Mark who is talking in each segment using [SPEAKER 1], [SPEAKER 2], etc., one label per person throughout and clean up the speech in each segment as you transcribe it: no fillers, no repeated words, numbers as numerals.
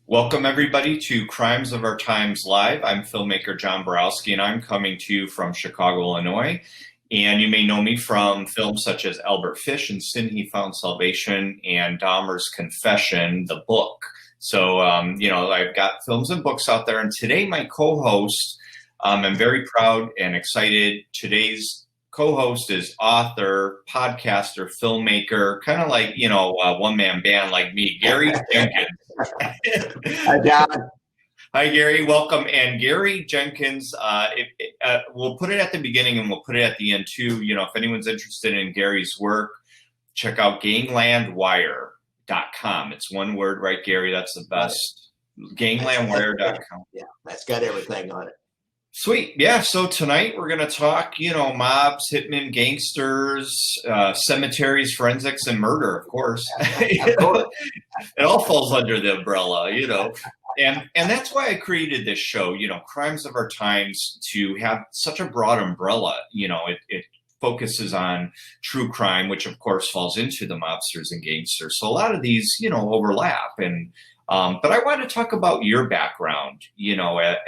[SPEAKER 1] Welcome, everybody, to Crimes of Our Times Live. I'm filmmaker John Borowski, and I'm coming to you from Chicago, Illinois. And you may know me from films such as Albert Fish and Sin He Found Salvation and Dahmer's Confession, the book. So, I've got films and books out there. And today, my co-host, I'm very proud and excited. Today's co-host is author, podcaster, filmmaker, kind of like, a one-man band like me, Gary Jenkins.
[SPEAKER 2] Hi, John.
[SPEAKER 1] Hi, Gary. Welcome. And Gary Jenkins, we'll put it at the beginning and we'll put it at the end too. If anyone's interested in Gary's work, check out ganglandwire.com. It's one word, right, Gary? That's the best. Ganglandwire.com.
[SPEAKER 2] Yeah, that's got everything on it.
[SPEAKER 1] Sweet. Yeah. So tonight we're going to talk, mobs, hitmen, gangsters, cemeteries, forensics, and murder, of course.
[SPEAKER 2] Of course.
[SPEAKER 1] It all falls under the umbrella, And that's why I created this show, Crimes of Our Times, to have such a broad umbrella. It focuses on true crime, which of course falls into the mobsters and gangsters. So a lot of these, overlap. But I want to talk about your background,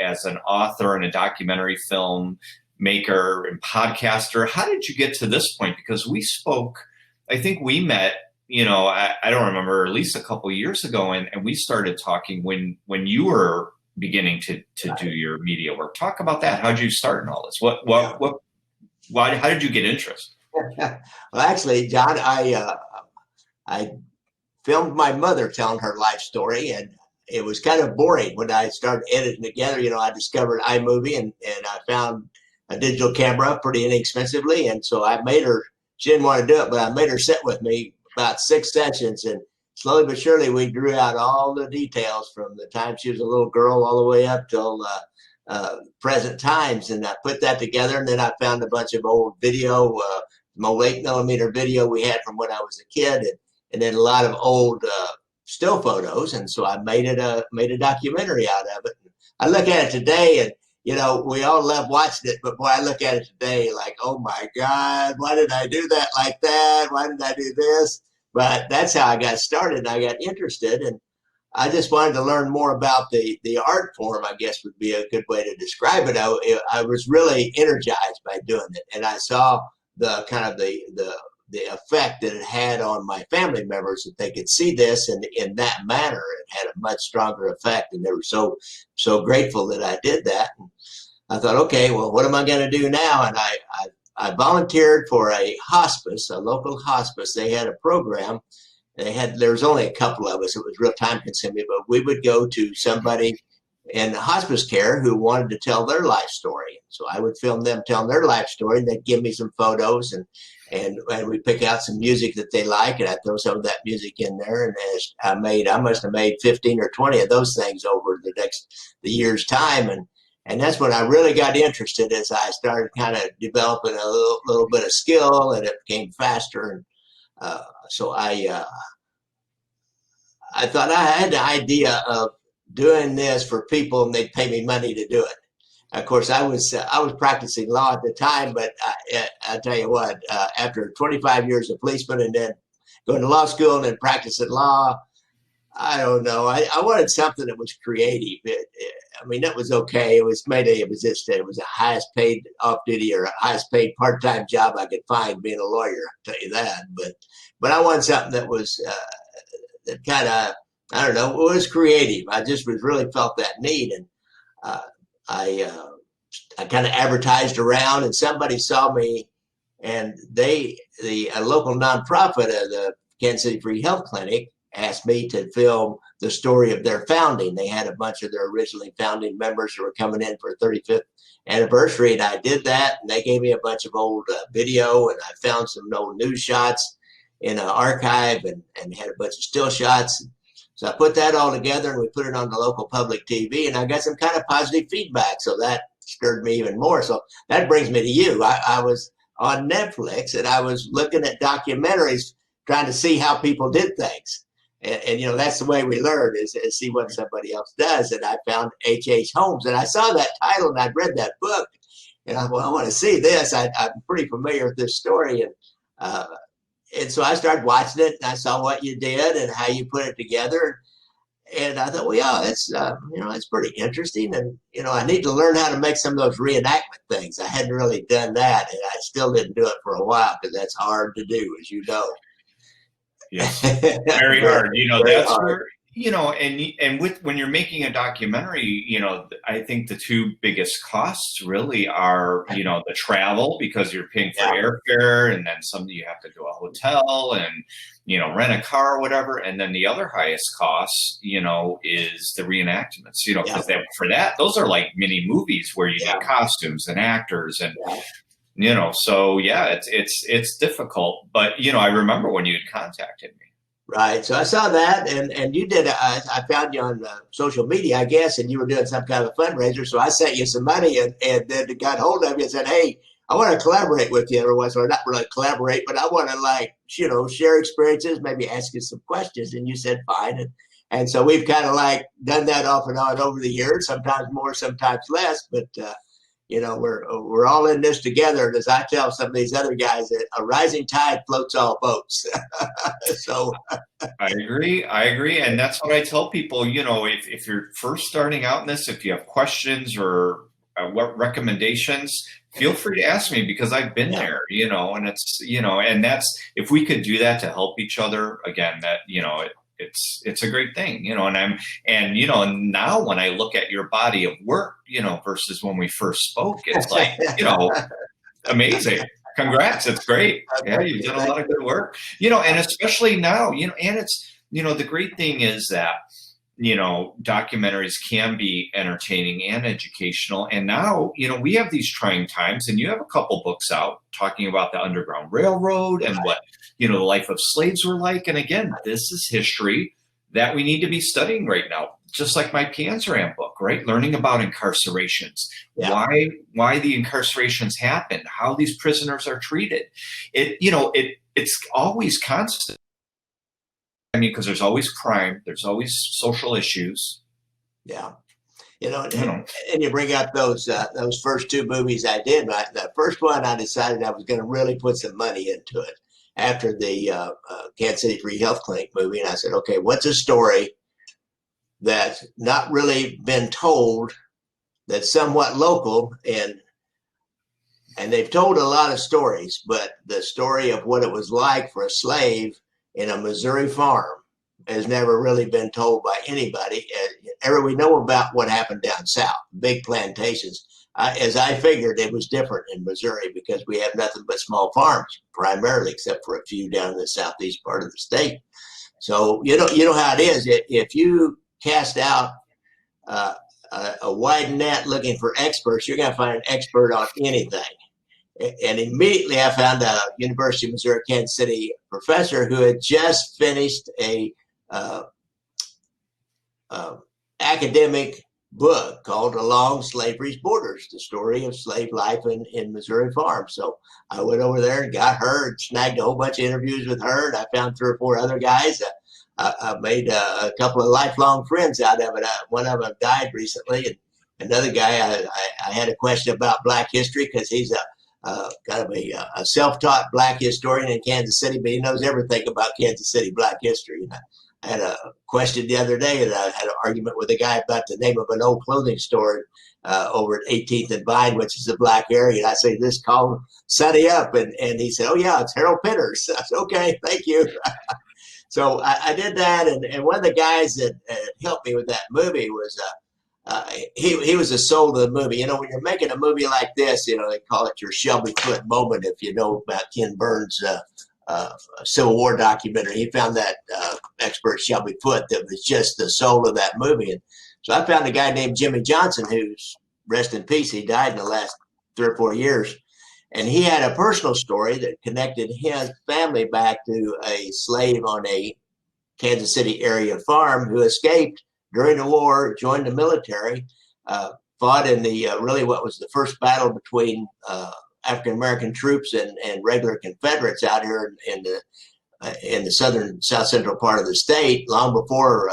[SPEAKER 1] as an author and a documentary film maker and podcaster. How did you get to this point? Because we spoke, I think we met, I don't remember, at least a couple of years ago, and we started talking when you were beginning to do your media work. Talk about that. How did you start in all this? How did you get interested?
[SPEAKER 2] Well, actually, John, I filmed my mother telling her life story, and it was kind of boring when I started editing together. I discovered iMovie and I found a digital camera pretty inexpensively. And so I made her, she didn't want to do it, but I made her sit with me about 6 sessions, and slowly but surely we drew out all the details from the time she was a little girl all the way up till present times. And I put that together, and then I found a bunch of old video, old 8mm video we had from when I was a kid, and then a lot of old still photos. And so I made a documentary out of it. I look at it today, and we all love watching it, but boy, I look at it today like, oh my God, why did I do that like that? Why did I do this? But that's how I got started. I got interested, and I just wanted to learn more about the art form, I guess would be a good way to describe it. I was really energized by doing it, and I saw the kind of the effect that it had on my family members, that they could see this in that manner. It had a much stronger effect, and they were so grateful that I did that. And I thought, okay, well, what am I going to do now? And I volunteered for a hospice, a local hospice. They had a program. There was only a couple of us. It was real time consuming, but we would go to somebody in hospice care who wanted to tell their life story. So I would film them telling their life story, and they'd give me some photos, and we pick out some music that they like, and I throw some of that music in there. And I must have made 15 or 20 of those things over the year's time. And that's when I really got interested, as I started kind of developing a little bit of skill, and it became faster. And so I thought I had the idea of doing this for people, and they'd pay me money to do it. Of course, I was practicing law at the time, but I tell you what, after 25 years of policeman and then going to law school and then practicing law, I don't know. I wanted something that was creative. That was okay. It was the highest paid off-duty or highest paid part-time job I could find, being a lawyer. I'll tell you that. But I wanted something that was that kind of, I don't know, it was creative. I just really felt that need, and I kind of advertised around, and somebody saw me, and a local nonprofit, the Kansas City Free Health Clinic, asked me to film the story of their founding. They had a bunch of their originally founding members who were coming in for a 35th anniversary, and I did that, and they gave me a bunch of old video, and I found some old news shots in an archive, and had a bunch of still shots. So I put that all together, and we put it on the local public TV, and I got some kind of positive feedback. So that stirred me even more. So that brings me to you. I was on Netflix, and I was looking at documentaries, trying to see how people did things. And that's the way we learn, is see what somebody else does. And I found H.H. Holmes, and I saw that title, and I'd read that book, and I want to see this. I'm pretty familiar with this story. And so I started watching it, and I saw what you did and how you put it together. and I thought, well, yeah, it's pretty interesting, and I need to learn how to make some of those reenactment things. I hadn't really done that, and I still didn't do it for a while because that's hard to do, as you know.
[SPEAKER 1] Yes, very
[SPEAKER 2] very,
[SPEAKER 1] hard.
[SPEAKER 2] very
[SPEAKER 1] That's
[SPEAKER 2] hard.
[SPEAKER 1] where, and with when you're making a documentary, I think the two biggest costs really are, the travel, because you're paying for airfare, and then some you have to do a hotel and, rent a car or whatever. And then the other highest cost, is the reenactments, because for that, those are like mini movies where you need costumes and actors and, so yeah, it's difficult, but I remember when you had contacted me.
[SPEAKER 2] Right. So I saw that, and you did. I found you on social media, I guess, and you were doing some kind of a fundraiser. So I sent you some money, and then got hold of you and said, "Hey, I want to collaborate with you every once in a while. Not really collaborate, but I want to share experiences, maybe ask you some questions." And you said fine, and so we've kind of done that off and on over the years. Sometimes more, sometimes less, but. We're all in this together. And as I tell some of these other guys, that a rising tide floats all boats. So
[SPEAKER 1] I agree. And that's what I tell people, if you're first starting out in this, if you have questions or what recommendations, feel free to ask me, because I've been there, and it's, and that's, if we could do that to help each other, again, that, it's a great thing, and now when I look at your body of work, versus when we first spoke, it's like, amazing. Congrats. It's great. Yeah, you've done a lot of good work, and especially now, and it's, the great thing is that, documentaries can be entertaining and educational. And now, we have these trying times, and you have a couple books out talking about the Underground Railroad and what, the life of slaves were like. And again, this is history that we need to be studying right now. Just like my Panzeram book, right? Learning about incarcerations, why the incarcerations happened, how these prisoners are treated. It's always constant. I mean, because there's always crime, there's always social issues.
[SPEAKER 2] Yeah. And you bring up those first two movies I did. The first one, I decided I was going to really put some money into it after the Kansas City Free Health Clinic movie. And I said, okay, what's a story that's not really been told, that's somewhat local, and they've told a lot of stories, but the story of what it was like for a slave in a Missouri farm has never really been told by anybody. We know about what happened down south, big plantations. As I figured, it was different in Missouri because we have nothing but small farms, primarily, except for a few down in the southeast part of the state. So you know how it is. If you cast out a wide net looking for experts, you're going to find an expert on anything. And immediately I found a University of Missouri, Kansas City professor who had just finished a academic book called Along Slavery's Borders, the story of slave life in Missouri farms. So I went over there and got her and snagged a whole bunch of interviews with her. And I found 3 or 4 other guys. I made a couple of lifelong friends out of it. One of them died recently. And another guy, I had a question about Black history because he's kind of a self-taught Black historian in Kansas City, but he knows everything about Kansas City Black history. And I had a question the other day, and I had an argument with a guy about the name of an old clothing store over at 18th and Vine, which is a Black area. And I say, this call Sonny up. And he said, oh, yeah, it's Harold Pitters. I said, okay, thank you. So I did that. And one of the guys that helped me with that movie was he was the soul of the movie. When you're making a movie like this, they call it your Shelby Foote moment. If you know about Ken Burns' Civil War documentary, he found that expert Shelby Foote that was just the soul of that movie. And so I found a guy named Jimmy Johnson, who's, rest in peace, he died in the last 3 or 4 years. And he had a personal story that connected his family back to a slave on a Kansas City area farm who escaped during the war, joined the military, fought in the really what was the first battle between African-American troops and regular Confederates out here in the south central part of the state, long before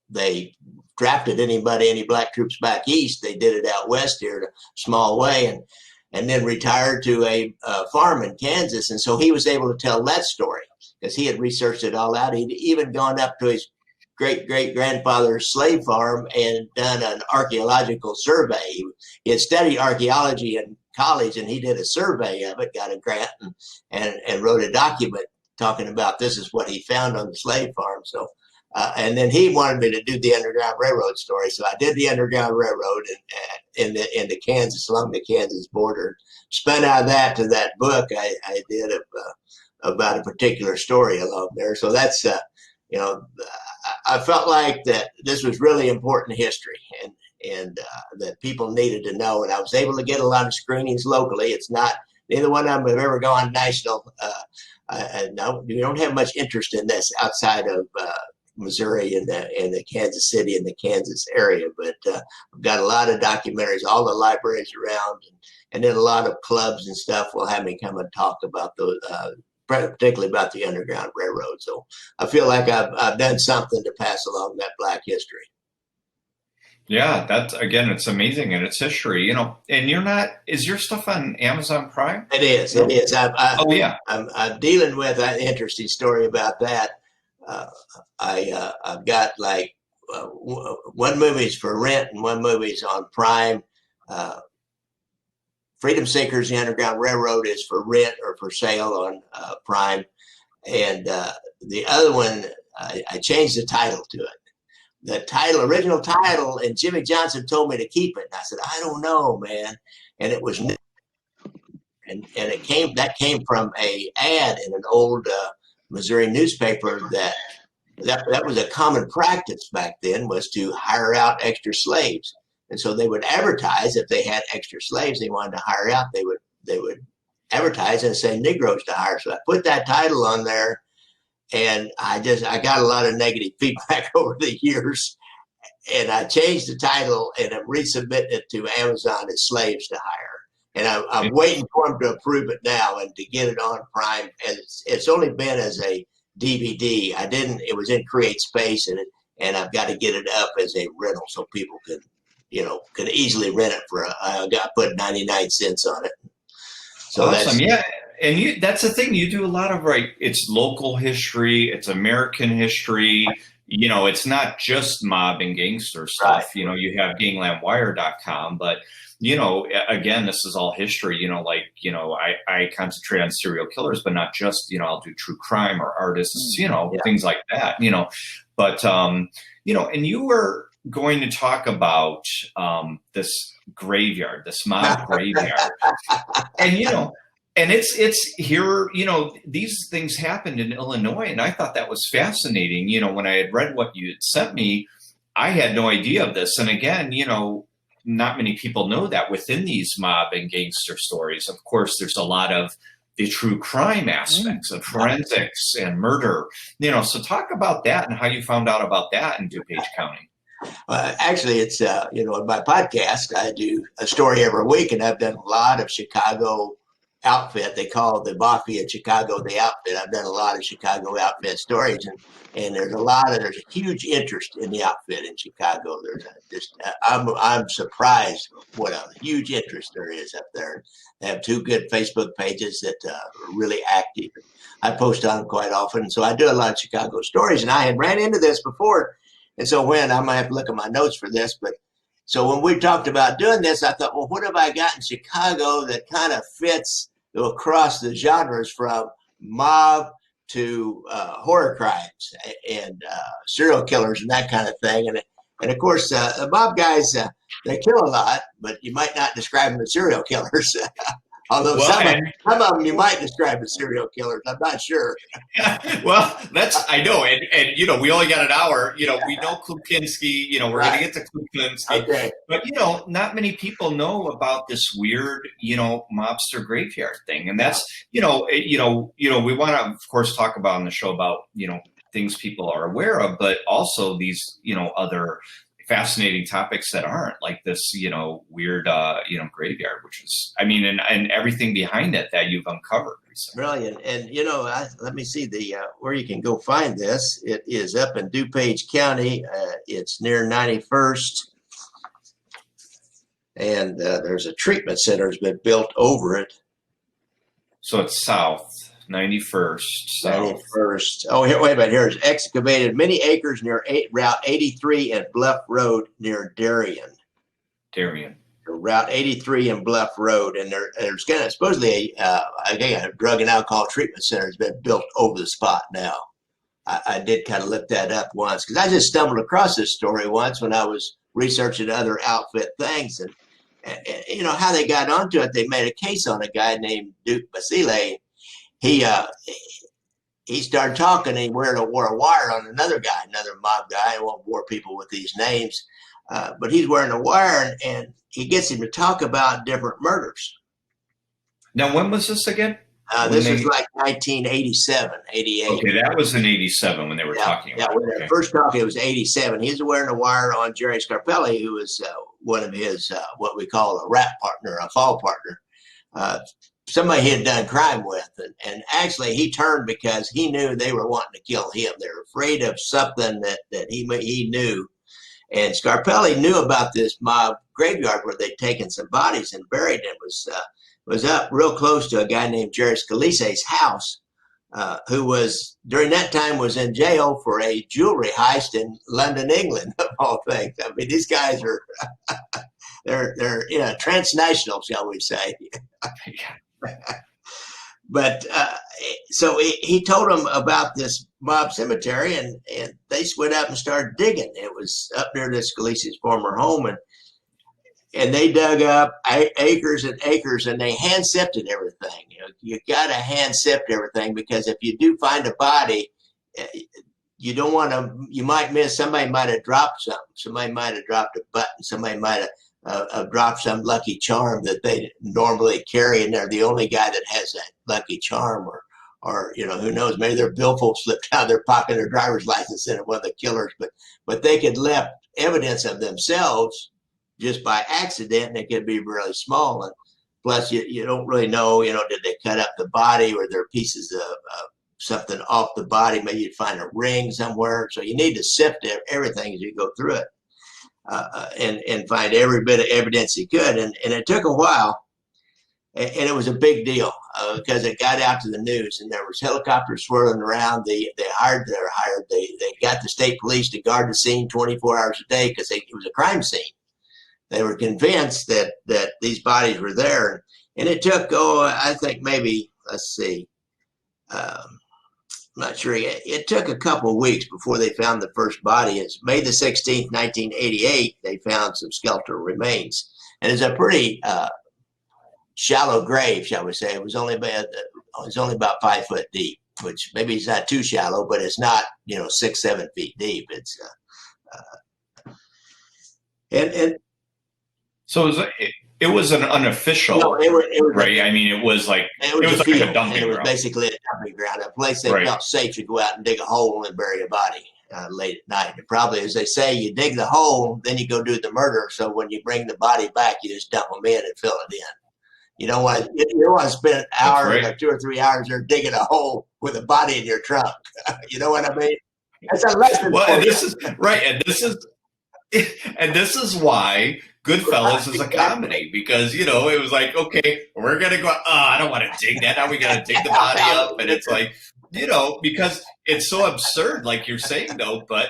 [SPEAKER 2] they drafted any Black troops back east. They did it out west here in a small way, and then retired to a farm in Kansas. And so he was able to tell that story because he had researched it all out. He'd even gone up to his great-great-grandfather's slave farm and done an archaeological survey. He had studied archaeology in college, and he did a survey of it, got a grant, and wrote a document talking about this is what he found on the slave farm. So, and then he wanted me to do the Underground Railroad story. So I did the Underground Railroad in the Kansas, along the Kansas border. Spun out of that to that book I did about a particular story along there. So that's, I felt like that this was really important history and that people needed to know. And I was able to get a lot of screenings locally. It's not, neither one of them have ever gone national. No, we don't have much interest in this outside of Missouri and the Kansas City and the Kansas area. But we've got a lot of documentaries, all the libraries around, and then a lot of clubs and stuff will have me come and talk about those, particularly about the Underground Railroad. So I feel like I've done something to pass along that Black history.
[SPEAKER 1] Yeah, that's, again, it's amazing, and it's history, and you're not, is your stuff on Amazon Prime?
[SPEAKER 2] It is. It is.
[SPEAKER 1] Yeah.
[SPEAKER 2] I'm dealing with an interesting story about that. I've got like one movie's for rent and one movie's on Prime. Freedom Seekers, the Underground Railroad is for rent or for sale on Prime. And the other one, I changed the title to it. The original title, and Jimmy Johnson told me to keep it. And I said, I don't know, man. And it was, and that came from a ad in an old Missouri newspaper that was a common practice back then, was to hire out extra slaves. And so they would advertise if they had extra slaves they wanted to hire out, they would advertise and say Negroes to hire. So I put that title on there, and I got a lot of negative feedback over the years, and I changed the title and I'm resubmitting it to Amazon as Slaves to Hire. And I'm waiting for them to approve it now and to get it on Prime. And it's only been as a DVD. It was in Create Space, and I've got to get it up as a rental so people can easily rent it for I got put 99 cents on it. So
[SPEAKER 1] awesome. Yeah. And that's the thing, you do a lot of, right, it's local history, it's American history, it's not just mob and gangster stuff.
[SPEAKER 2] Right.
[SPEAKER 1] You have ganglandwire.com, but again, this is all history, I concentrate on serial killers, but not just, I'll do true crime or artists, things like that, but, and you were going to talk about this graveyard, this mob graveyard, and, and it's here, these things happened in Illinois, and I thought that was fascinating. When I had read what you had sent me, I had no idea of this. And again, not many people know that within these mob and gangster stories, of course, there's a lot of the true crime aspects of forensics and murder, so talk about that and how you found out about that in DuPage County.
[SPEAKER 2] Actually, it's, in my podcast, I do a story every week, and I've done a lot of Chicago outfit. They call the Mafia in Chicago the outfit. I've done a lot of Chicago outfit stories, and there's a huge interest in the outfit in Chicago. I'm surprised what a huge interest there is up there. They have two good Facebook pages that are really active. I post on them quite often, so I do a lot of Chicago stories, and I had ran into this before. And so I might have to look at my notes for this, but so when we talked about doing this, I thought, well, what have I got in Chicago that kind of fits across the genres from mob to horror crimes and serial killers and that kind of thing. And of course, the mob guys, they kill a lot, but you might not describe them as serial killers. Although some of them you might describe as serial killers. I'm not sure.
[SPEAKER 1] Well, I know. And we only got an hour. We know Klupinski. We're going to get to Klupinski.
[SPEAKER 2] Okay.
[SPEAKER 1] But, not many people know about this weird, mobster graveyard thing. And that's, we want to, of course, talk about on the show about, things people are aware of, but also these, other fascinating topics that aren't, like this, weird, graveyard, which is, and everything behind it that you've uncovered recently.
[SPEAKER 2] Brilliant. And, let me see where you can go find this. It is up in DuPage County. It's near 91st. And there's a treatment center that's been built over it.
[SPEAKER 1] So it's south. 91st South.
[SPEAKER 2] 91st. Oh, here, wait a minute. Here's excavated many acres near Route 83 and Bluff Road near Darien. Route 83 and Bluff Road, and there's kind of supposedly a drug and alcohol treatment center has been built over the spot now. I did kind of look that up once because I just stumbled across this story once when I was researching other outfit things, and you know how they got onto it. They made a case on a guy named Duke Basile. He started talking, and he wore a wire on another guy, another mob guy. I won't bore people with these names, but he's wearing a wire, and he gets him to talk about different murders.
[SPEAKER 1] Now, when was this again?
[SPEAKER 2] This was like 1987, 88.
[SPEAKER 1] Okay, that was in 87 when they were talking about it.
[SPEAKER 2] Yeah, when they first talking, it was 87. He was wearing a wire on Jerry Scarpelli, who was one of his, what we call a rap partner, a fall partner, somebody he had done crime with. And actually, he turned because he knew they were wanting to kill him. They were afraid of something that he knew. And Scarpelli knew about this mob graveyard where they'd taken some bodies and buried them. Was up real close to a guy named Jerry Scalise's house, who was during that time was in jail for a jewelry heist in London, England, of all things. I mean, these guys are they're transnational, shall we say? But so he told them about this mob cemetery, and they went up and started digging. It was up near this Scalise's former home, and they dug up acres and acres, and they hand sifted everything. You got to hand sift everything, because if you do find a body, you don't want to. You might miss. Somebody might have dropped something. Somebody might have dropped a button. Somebody might have dropped some lucky charm that they normally carry, and they're the only guy that has that lucky charm, or who knows? Maybe their billfold slipped out of their pocket, their driver's license, and one of the killers. But they could left evidence of themselves just by accident, and it could be really small. And plus, you don't really know, did they cut up the body, or there pieces of something off the body? Maybe you'd find a ring somewhere. So you need to sift everything as you go through it, and find every bit of evidence you could. And it took a while, and it was a big deal because it got out to the news, and there was helicopters swirling around. They got the state police to guard the scene 24 hours a day because it was a crime scene. They were convinced that these bodies were there, and it took, I think maybe, let's see, I'm not sure. It took a couple of weeks before they found the first body. It's May the 16th, 1988. They found some skeletal remains, and it's a pretty shallow grave, shall we say. It was only about 5 foot deep, which maybe it's not too shallow, but it's not 6-7 feet deep. It's and
[SPEAKER 1] so it was an unofficial,
[SPEAKER 2] no, it was
[SPEAKER 1] right? I mean, it was like a dumping ground.
[SPEAKER 2] It was basically a dumping ground, a place they felt safe to go out and dig a hole and bury a body late at night. And probably, as they say, you dig the hole, then you go do the murder. So when you bring the body back, you just dump them in and fill it in. You don't want to spend an hour or 2 or 3 hours there digging a hole with a body in your trunk. You know what I mean? That's a lesson.
[SPEAKER 1] Well, and this is right, and this is why Goodfellas is a comedy, because it was like, okay, we're gonna go. I don't want to dig that. Now we gotta dig the body up, and it's like, because it's so absurd, like you're saying, though. But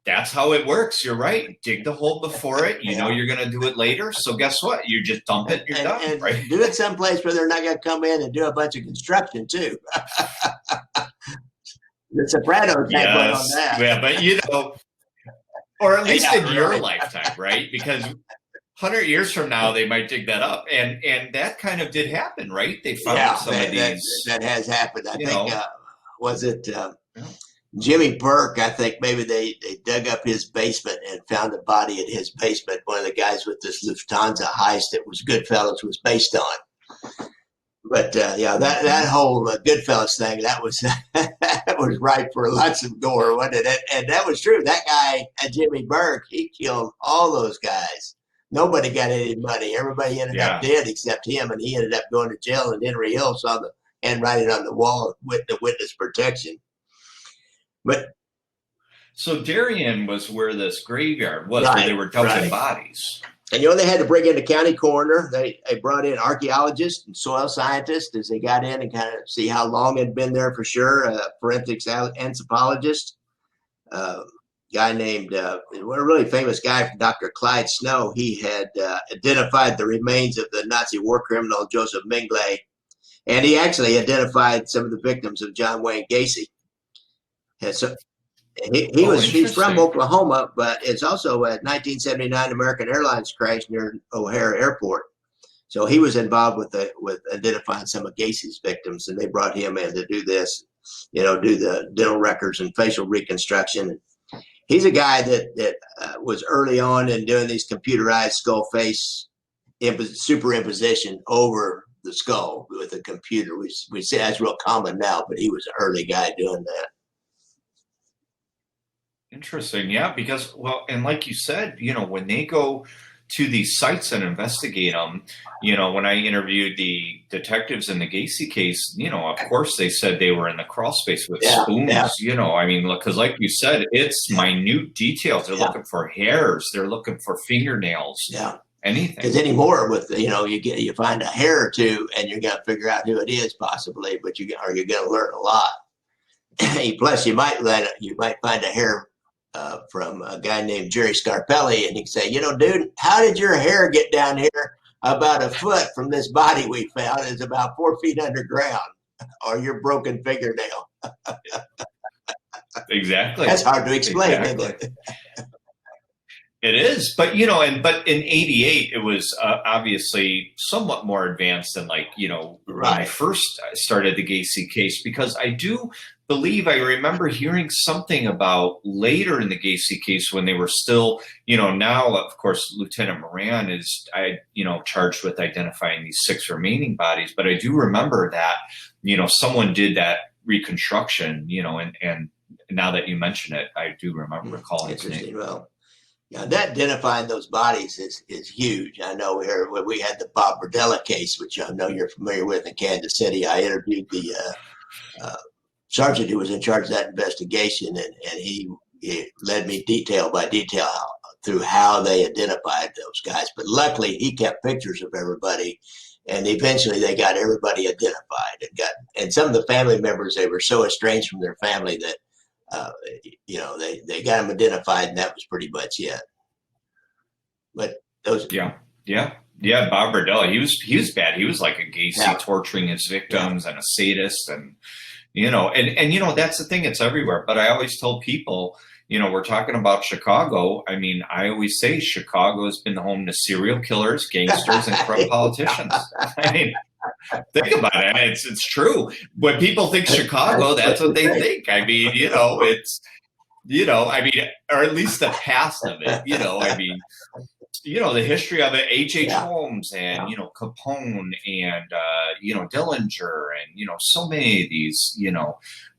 [SPEAKER 1] that's how it works. You're right. Dig the hole before it. You're gonna do it later. So guess what? You just dump it. You're done.
[SPEAKER 2] And
[SPEAKER 1] right?
[SPEAKER 2] Do it someplace where they're not gonna come in and do a bunch of construction too. The Sopranos type on that.
[SPEAKER 1] Yeah, but or at least in your lifetime, right? Because 100 years from now, they might dig that up, and that kind of did happen, right? They found some of these.
[SPEAKER 2] That has happened. I think was it Jimmy Burke? I think maybe they dug up his basement and found a body in his basement. One of the guys with this Lufthansa heist that was Goodfellas was based on. But that whole Goodfellas thing, that was that was ripe for lots of gore, wasn't it? And that was true. That guy, Jimmy Burke, he killed all those guys. Nobody got any money. Everybody ended up dead except him, and he ended up going to jail. And Henry Hill saw the handwriting on the wall with the witness protection. But
[SPEAKER 1] so Darien was where this graveyard was, where they were dumping bodies.
[SPEAKER 2] And they had to bring in the county coroner. They brought in archaeologists and soil scientists as they got in and kind of see how long it had been there for sure. Forensics anthropologist, guy named a really famous guy, Dr. Clyde Snow. He had identified the remains of the Nazi war criminal Joseph Mengele, and he actually identified some of the victims of John Wayne Gacy. And so he's from Oklahoma, but it's also a 1979 American Airlines crash near O'Hare Airport. So he was involved with identifying some of Gacy's victims, and they brought him in to do this, do the dental records and facial reconstruction. He's a guy that was early on in doing these computerized skull face superimposition over the skull with a computer. We say that's real common now, but he was an early guy doing that.
[SPEAKER 1] Interesting. Yeah, because, well, and like you said, when they go to these sites and investigate them, when I interviewed the detectives in the Gacy case, of course they said they were in the crawl space with spoons, I mean, because like you said, it's minute details. They're looking for hairs. They're looking for fingernails. Yeah. Anything. Because
[SPEAKER 2] anymore with, you find a hair or two and you're going to figure out who it is possibly, but you're going to learn a lot. Plus you might find a hair from a guy named Jerry Scarpelli, and he can say, dude, how did your hair get down here about a foot from this body we found? It's about 4 feet underground, or your broken fingernail.
[SPEAKER 1] Exactly.
[SPEAKER 2] That's hard to explain, isn't it?
[SPEAKER 1] It is, but but in '88 it was obviously somewhat more advanced than when I first started the Gacy case, because I do believe I remember hearing something about later in the Gacy case when they were still, now of course Lieutenant Moran is charged with identifying these 6 remaining bodies, but I do remember that someone did that reconstruction, and now that you mention it, I do remember recalling his name.
[SPEAKER 2] Well, that identifying those bodies is huge. I know we had the Bob Berdella case, which I know you're familiar with in Kansas City. I interviewed the sergeant who was in charge of that investigation, and he led me detail by detail through how they identified those guys. But luckily, he kept pictures of everybody, and eventually they got everybody identified. And some of the family members, they were so estranged from their family that they got them identified, and that was pretty much it. But those,
[SPEAKER 1] Bob Berdella, he was bad. He was like a Gacy, torturing his victims and a sadist, and that's the thing. It's everywhere. But I always tell people, we're talking about Chicago. I mean, I always say Chicago has been the home to serial killers, gangsters, and corrupt politicians. I mean, think about it. It's true. When people think Chicago, that's what they think. I mean, it's, or at least the past of it, I mean, the history of it, H.H. Holmes and, Capone and, Dillinger and, so many of these,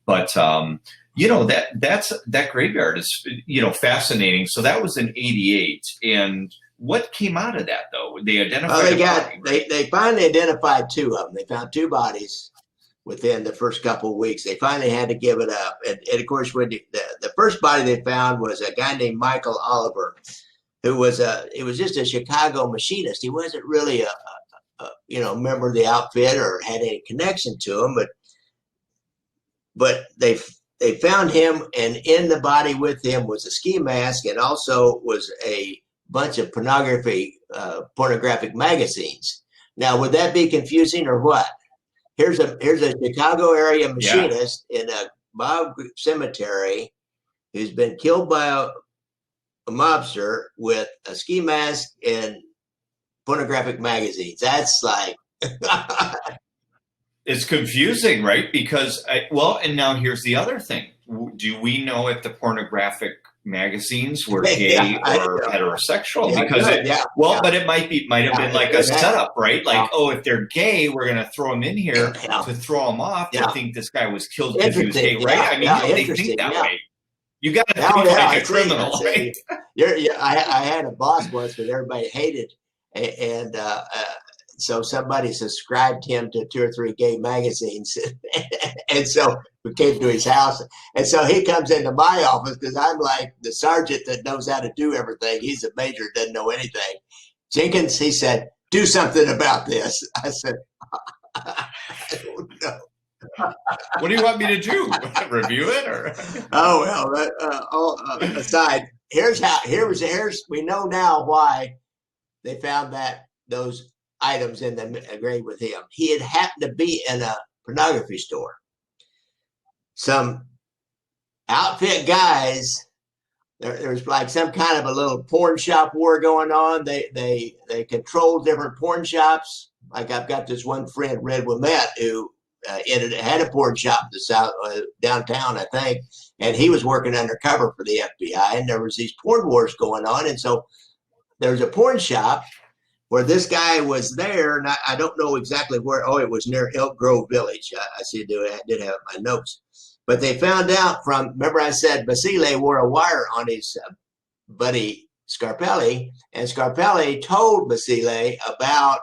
[SPEAKER 1] but, that graveyard is, fascinating. So that was in '88. And what came out of that, though? They identified.
[SPEAKER 2] They finally identified 2 of them. They found 2 bodies within the first couple of weeks. They finally had to give it up. And of course, when the first body they found was a guy named Michael Oliver, who was just a Chicago machinist. He wasn't really a member of the outfit or had any connection to him, but they found him, and in the body with him was a ski mask, and also was a bunch of pornographic magazines. Now, would that be confusing or what? Here's a Chicago area machinist in a mob cemetery who's been killed by a mobster with a ski mask and pornographic magazines. That's like
[SPEAKER 1] it's confusing, right? Because and now here's the other thing. Do we know if the pornographic magazines were gay or heterosexual? Because but it might have been like a setup, right? Like, if they're gay, we're going to throw them in here to throw them off to think this guy was killed because he was gay, right? I mean, they think that way. You got to think like a criminal, right?
[SPEAKER 2] I had a boss once that everybody hated, and so somebody subscribed him to 2 or 3 gay magazines, and so we came to his house, and so he comes into my office because I'm like the sergeant that knows how to do everything. He's a major, doesn't know anything, Jenkins, he said, do something about this. I said, I don't know.
[SPEAKER 1] What do you want me to do? Review it or?
[SPEAKER 2] Oh well. All aside, here's we know now why they found those items in the grave with him. He had happened to be in a pornography store. Some outfit guys. There's like some kind of a little porn shop war going on. They control different porn shops. Like I've got this one friend, Red Wilmette, who had a porn shop in the south downtown, I think, and he was working undercover for the FBI. And there was these porn wars going on, and so there's a porn shop where this guy was there, and I don't know exactly where. Oh, it was near Elk Grove Village. I see. I did have my notes. But they found out from, remember I said Basile wore a wire on his buddy Scarpelli, and Scarpelli told Basile about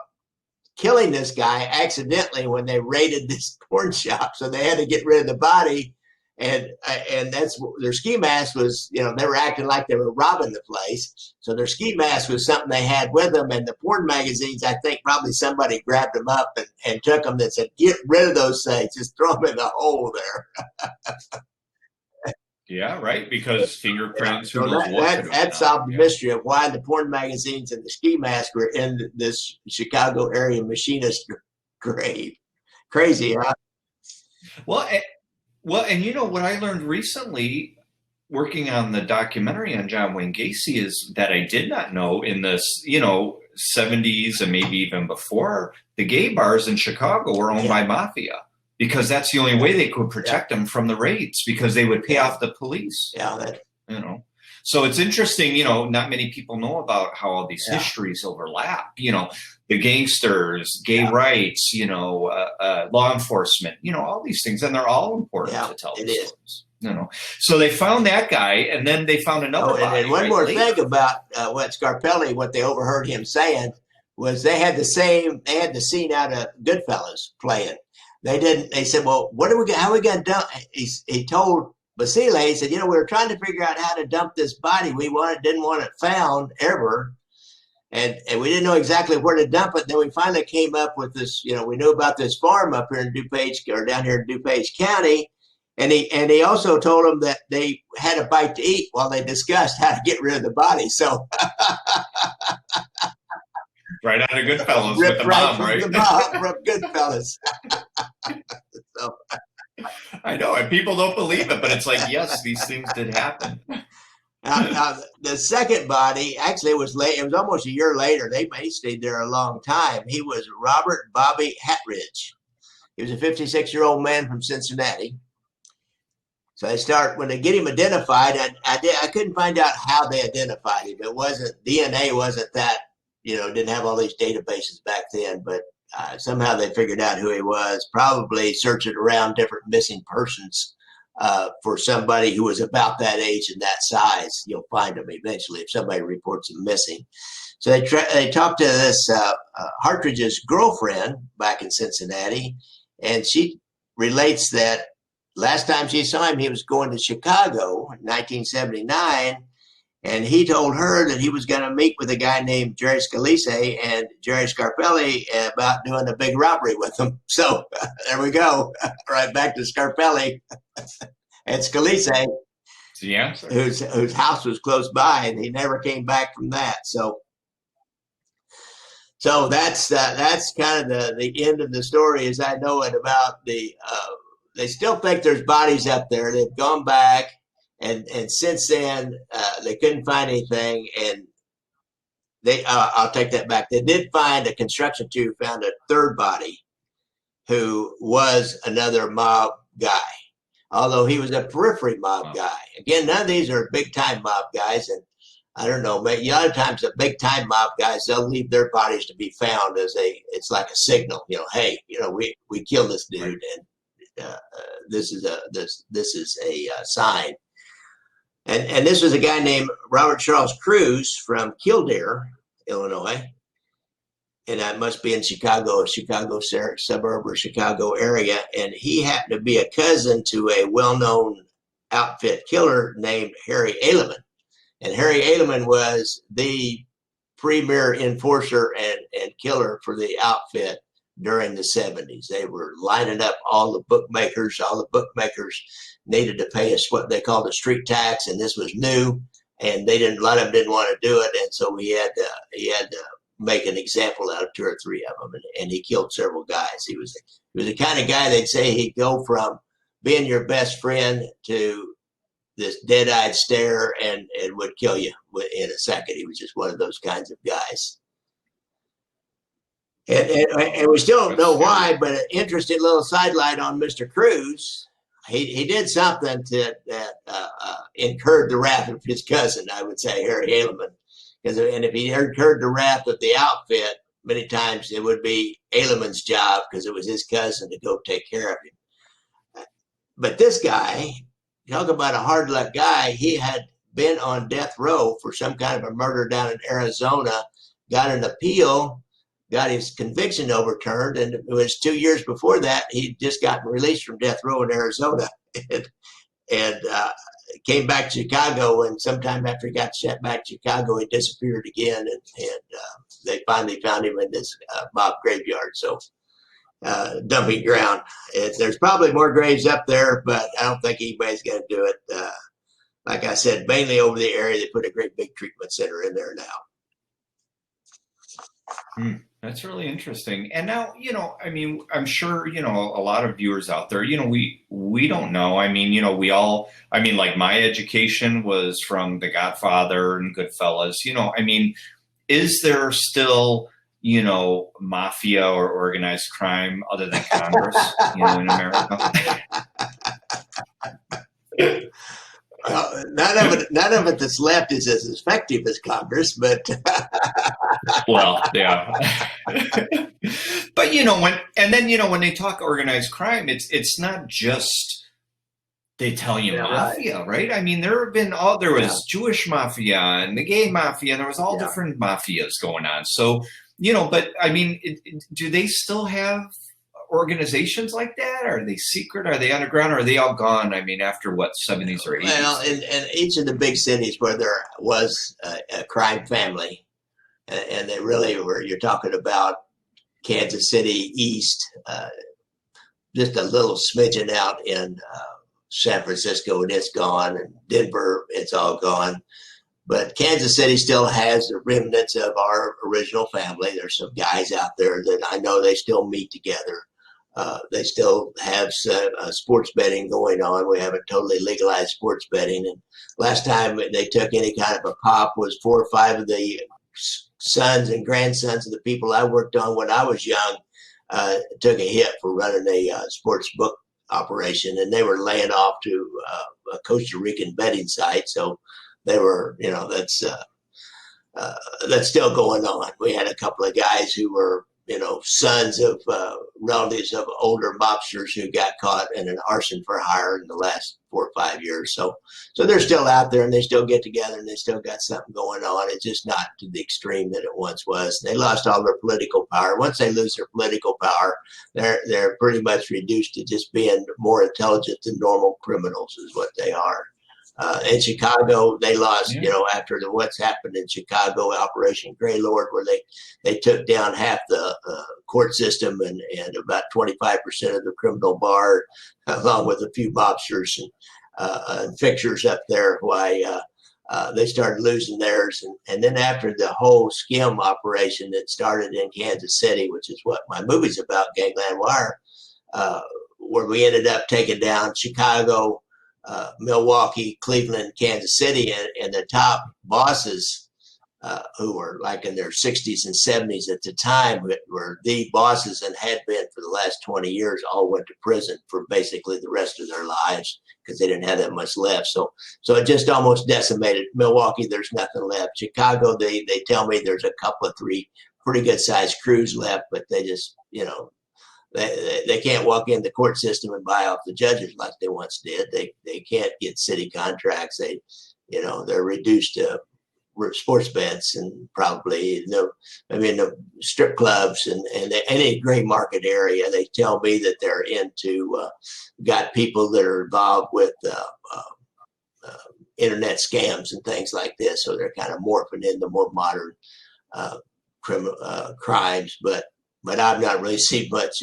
[SPEAKER 2] killing this guy accidentally when they raided this porn shop. So they had to get rid of the body, and that's their ski mask was, they were acting like they were robbing the place. So their ski mask was something they had with them, and the porn magazines, I think probably somebody grabbed them up and took them and said, get rid of those things, just throw them in the hole there.
[SPEAKER 1] Yeah, right, because fingerprints.
[SPEAKER 2] So that solved the mystery of why the porn magazines and the ski mask were in this Chicago area machinist grave. Crazy, huh?
[SPEAKER 1] Well, and what I learned recently working on the documentary on John Wayne Gacy is that I did not know in this, 70s and maybe even before, the gay bars in Chicago were owned by mafia, because that's the only way they could protect them from the raids, because they would pay off the police.
[SPEAKER 2] Yeah,
[SPEAKER 1] So it's interesting, not many people know about how all these histories overlap, the gangsters, gay rights, law enforcement, all these things. And they're all important to tell these stories. So they found that guy, and then they found another body.
[SPEAKER 2] And one more thing about what Scarpelli, what they overheard him saying, was they had the scene out of Goodfellas playing. They said, well, how are we going to dump? He told Basile, he said, we were trying to figure out how to dump this body. We didn't want it found ever. And we didn't know exactly where to dump it. And then we finally came up with this, we knew about this farm up here in DuPage, or down here in DuPage County. And he also told them that they had a bite to eat while they discussed how to get rid of the body. So
[SPEAKER 1] right out of Goodfellas with the mom, right?
[SPEAKER 2] The mom from Goodfellas. So,
[SPEAKER 1] I know, and people don't believe it, but it's like, yes, these things did happen.
[SPEAKER 2] Now, the second body, actually, it was late. It was almost a year later. They stayed there a long time. He was Robert Bobby Hatridge. He was a 56-year-old man from Cincinnati. So when they get him identified, I couldn't find out how they identified him. DNA wasn't that, didn't have all these databases back then, but somehow they figured out who he was, probably searching around different missing persons for somebody who was about that age and that size. You'll find them eventually if somebody reports him missing. So they talked to this Hartridge's girlfriend back in Cincinnati, and she relates that last time she saw him, he was going to Chicago in 1979, and he told her that he was going to meet with a guy named Jerry Scalise and Jerry Scarpelli about doing a big robbery with him. So there we go, right back to Scarpelli and Scalise, whose house was close by, and he never came back from that. So that's kind of the end of the story as I know it about the. They still think there's bodies up there. They've gone back, and since then they couldn't find anything. And I'll take that back. They did find a construction crew found a third body, who was another mob guy, although he was a periphery mob guy. Again, none of these are big time mob guys, and I don't know. Maybe a lot of times the big time mob guys, they'll leave their bodies to be found it's like a signal. Hey, we killed this dude, and this is a sign. And this was a guy named Robert Charles Cruz from Kildare, Illinois, and that must be in Chicago suburb or Chicago area. And he happened to be a cousin to a well-known outfit killer named Harry Aleman. And Harry Aleman was the premier enforcer and killer for the outfit during the 70s. They were lining up all the bookmakers. All the bookmakers needed to pay us what they called a street tax, and this was new, and a lot of them didn't want to do it, and so he had to make an example out of 2 or 3 of them, and he killed several guys. He was the kind of guy they'd say he'd go from being your best friend to this dead-eyed stare and would kill you in a second. He was just one of those kinds of guys. And we still don't know why, but an interesting little sidelight on Mr. Cruz. He did something that incurred the wrath of his cousin, I would say, Harry Haleman. And if he incurred the wrath of the outfit, many times it would be Haleman's job because it was his cousin to go take care of him. But this guy, talk about a hard luck guy, he had been on death row for some kind of a murder down in Arizona, got an appeal, got his conviction overturned, and it was 2 years before that he'd just gotten released from death row in Arizona, and came back to Chicago. And sometime after he got sent back to Chicago, he disappeared again, and they finally found him in this mob graveyard. So dumping ground. There's probably more graves up there, but I don't think anybody's going to do it. Like I said, mainly over the area. They put a great big treatment center in there now.
[SPEAKER 1] That's really interesting. And now, I mean, I'm sure, a lot of viewers out there, we don't know. I mean, like my education was from The Godfather and Goodfellas, I mean, is there still, mafia or organized crime other than Congress, in America?
[SPEAKER 2] None of it that's left is as effective as Congress, but
[SPEAKER 1] well, yeah. But when they talk organized crime, it's not just the Italian mafia, right? I mean, there was Jewish mafia and the gay mafia, and there was all different mafias going on. So, but I mean, do they still have organizations like that? Are they secret? Are they underground? Or are they all gone? I mean, after what, 70s or 80s?
[SPEAKER 2] Well, in each of the big cities where there was a crime family, and they really were, you're talking about Kansas City East, just a little smidgen out in San Francisco, and it's gone, and Denver, it's all gone. But Kansas City still has the remnants of our original family. There's some guys out there that I know they still meet together. They still have sports betting going on. We haven't totally legalized sports betting. And last time they took any kind of a pop was 4 or 5 of the sons and grandsons of the people I worked on when I was young took a hit for running a sports book operation, and they were laying off to a Costa Rican betting site. So they were, that's still going on. We had a couple of guys who were, sons of relatives of older mobsters who got caught in an arson for hire in the last 4 or 5 years. So they're still out there, and they still get together, and they still got something going on. It's just not to the extreme that it once was. They lost all their political power. Once they lose their political power, they're pretty much reduced to just being more intelligent than normal criminals is what they are. In Chicago, they lost, after what's happened in Chicago, Operation Greylord, where they took down half the court system and about 25% of the criminal bar, along with a few mobsters and fixers up there, why they started losing theirs. And then after the whole skim operation that started in Kansas City, which is what my movie's about, Gangland Wire, where we ended up taking down Chicago, Milwaukee, Cleveland, Kansas City, and the top bosses who were like in their 60s and 70s at the time, were the bosses and had been for the last 20 years, all went to prison for basically the rest of their lives because they didn't have that much left. So it just almost decimated. Milwaukee, there's nothing left. Chicago, they tell me there's a couple of 3 pretty good sized crews left, but they just, they can't walk in the court system and buy off the judges like they once did. They can't get city contracts. They're reduced to sports bets and probably the strip clubs and any gray market area. They tell me that they're into got people that are involved with internet scams and things like this. So they're kind of morphing into more modern criminal crimes, but I've not really seen much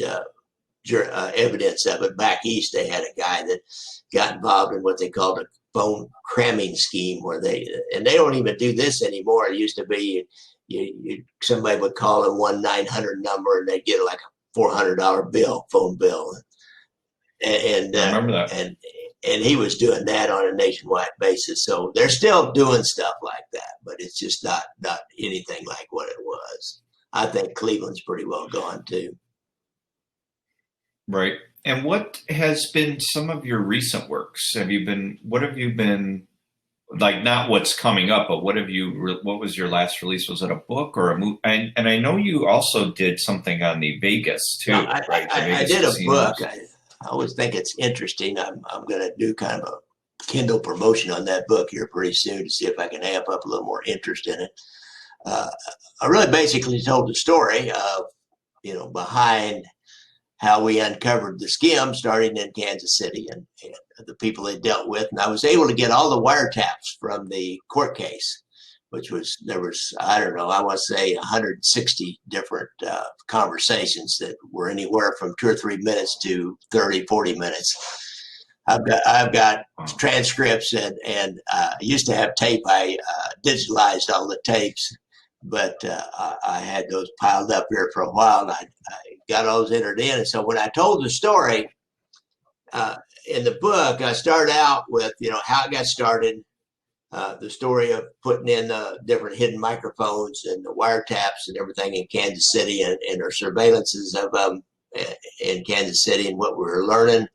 [SPEAKER 2] evidence of it. Back east, they had a guy that got involved in what they called a phone cramming scheme, where they don't even do this anymore. It used to be somebody would call a 1-900 number and they'd get like a $400 phone bill, and
[SPEAKER 1] I remember that.
[SPEAKER 2] And he was doing that on a nationwide basis. So they're still doing stuff like that, but it's just not anything like what it was. I think Cleveland's pretty well gone too.
[SPEAKER 1] Right. And what has been some of your recent works? What have you been, like, not what's coming up, but what was your last release? Was it a book or a movie? And I know you also did something on the Vegas too, right?
[SPEAKER 2] I did a book. I always think it's interesting. I'm going to do kind of a Kindle promotion on that book here pretty soon to see if I can amp up a little more interest in it. I really basically told the story of, behind how we uncovered the skim starting in Kansas City and the people they dealt with. And I was able to get all the wiretaps from the court case, there was, I don't know, I want to say 160 different conversations that were anywhere from 2 or 3 minutes to 30, 40 minutes. I've got transcripts and I used to have tape. I digitalized all the tapes, but I had those piled up here for a while, and I got all those entered in. And so when I told the story in the book, I started out with, how it got started, the story of putting in the different hidden microphones and the wiretaps and everything in Kansas City and our surveillances of them in Kansas City and what we were learning.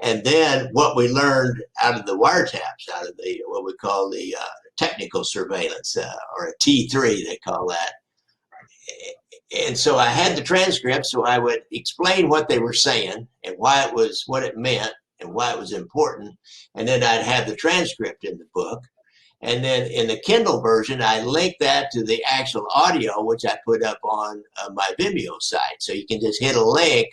[SPEAKER 2] And then what we learned out of the wiretaps, out of what we call the technical surveillance, or a T3, they call that. And so I had the transcript, so I would explain what they were saying and why it was, what it meant and why it was important. And then I'd have the transcript in the book. And then in the Kindle version, I linked that to the actual audio, which I put up on my Vimeo site. So you can just hit a link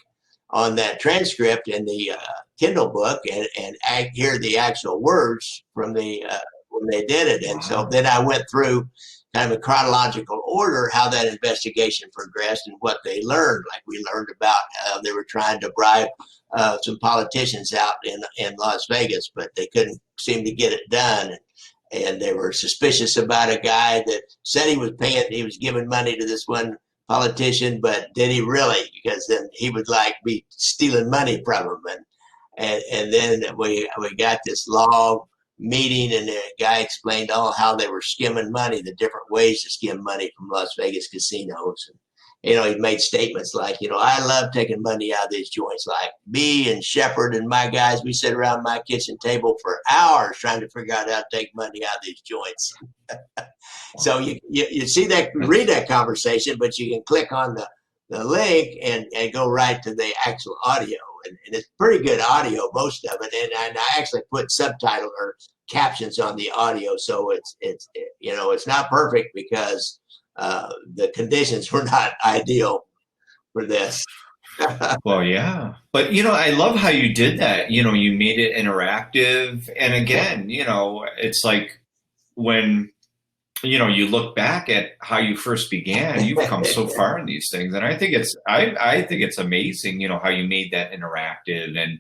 [SPEAKER 2] on that transcript in the Kindle book and hear the actual words from the when they did it. And so then I went through kind of a chronological order how that investigation progressed and what they learned. Like we learned about how they were trying to bribe some politicians out in Las Vegas, but they couldn't seem to get it done. And they were suspicious about a guy that said he was giving money to this one politician, but did he really? Because then he would be stealing money from him. And then we got this long meeting, and the guy explained how they were skimming money, the different ways to skim money from Las Vegas casinos. And, he made statements like, I love taking money out of these joints. Like me and Shepard and my guys, we sit around my kitchen table for hours trying to figure out how to take money out of these joints. So you see that, read that conversation, but you can click on the link and go right to the actual audio. And it's pretty good audio, most of it. And I actually put subtitle or captions on the audio. So it's not perfect because the conditions were not ideal for this.
[SPEAKER 1] Well, yeah. But, I love how you did that. You made it interactive. And again, it's like when, you look back at how you first began, you've come so far in these things. And I think I think it's amazing, how you made that interactive. And,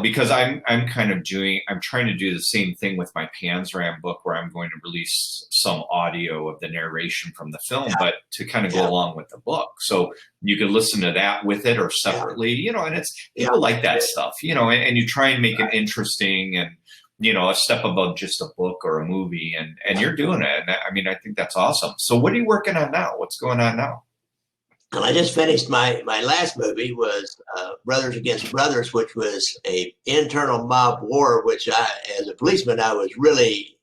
[SPEAKER 1] because I'm trying to do the same thing with my Panzram book, where I'm going to release some audio of the narration from the film, but to kind of go along with the book. So you can listen to that with it or separately, and it's, people like that stuff, and you try and make it interesting and, a step above just a book or a movie, and you're doing it. And I think that's awesome. So what are you working on now? What's going on now?
[SPEAKER 2] Well, I just finished my last movie was Brothers Against Brothers, which was a internal mob war, which as a policeman, I was really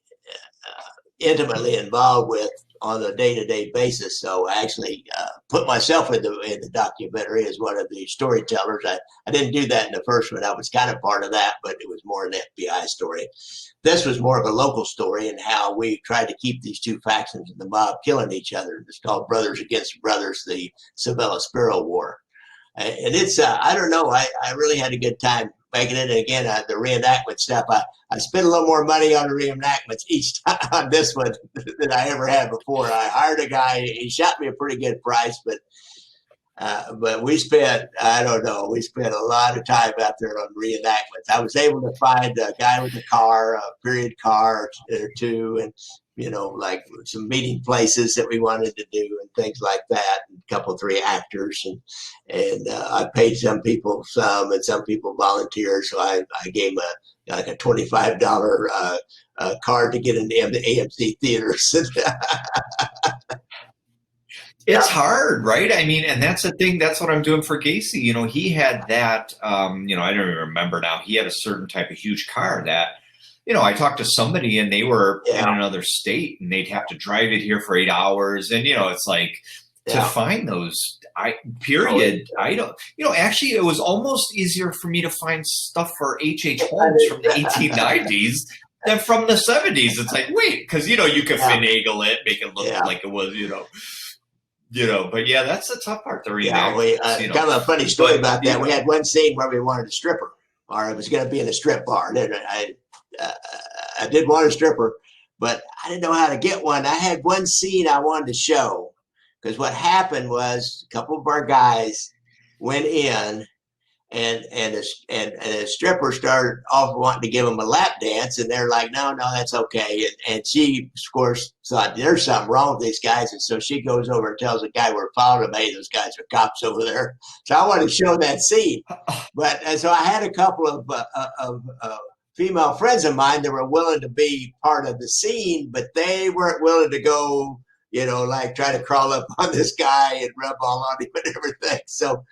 [SPEAKER 2] intimately involved with on a day-to-day basis. So I actually put myself in the documentary as one of the storytellers. I didn't do that in the first one. I was kind of part of that, but it was more an FBI story. This was more of a local story and how we tried to keep these two factions of the mob killing each other. It's called Brothers Against Brothers, the Sabella Sparrow War. And it's, I don't know, I really had a good time making it. And again, the reenactment stuff, I spent a little more money on the reenactments each time on this one than I ever had before. I hired a guy. He shot me a pretty good price, but we spent, I don't know, we spent a lot of time out there on reenactments. I was able to find a guy with a car, a period car or two, and, you know, like some meeting places that we wanted to do and things like that, and a couple, 3 actors. And I paid some people some, and some people volunteered. So I gave them like a $25 card to get into the AMC theaters.
[SPEAKER 1] It's hard, right? I mean, and that's the thing. That's what I'm doing for Gacy. You know, he had that, you know, I don't even remember now. He had a certain type of huge car that, you know, I talked to somebody and they were in another state and they'd have to drive it here for 8 hours. And, you know, it's like to find those, I don't, you know, actually it was almost easier for me to find stuff for H.H. Holmes from the 1890s than from the 70s. It's like, wait, because, you know, you could finagle it, make it look like it was, you know, but yeah, that's the tough part. The
[SPEAKER 2] kind of a funny story about that. We had one scene where we wanted a stripper, or it was going to be in a strip bar. And I did want a stripper, but I didn't know how to get one. I had one scene I wanted to show, because what happened was a couple of our guys went in, and a stripper started off wanting to give them a lap dance, and they're like, no, that's okay. And she, of course, thought there's something wrong with these guys, and so she goes over and tells the guy we're following them, hey, those guys are cops over there. So I wanted to show that scene, but and so I had a couple of female friends of mine that were willing to be part of the scene, but they weren't willing to go, you know, like try to crawl up on this guy and rub all on him and everything. So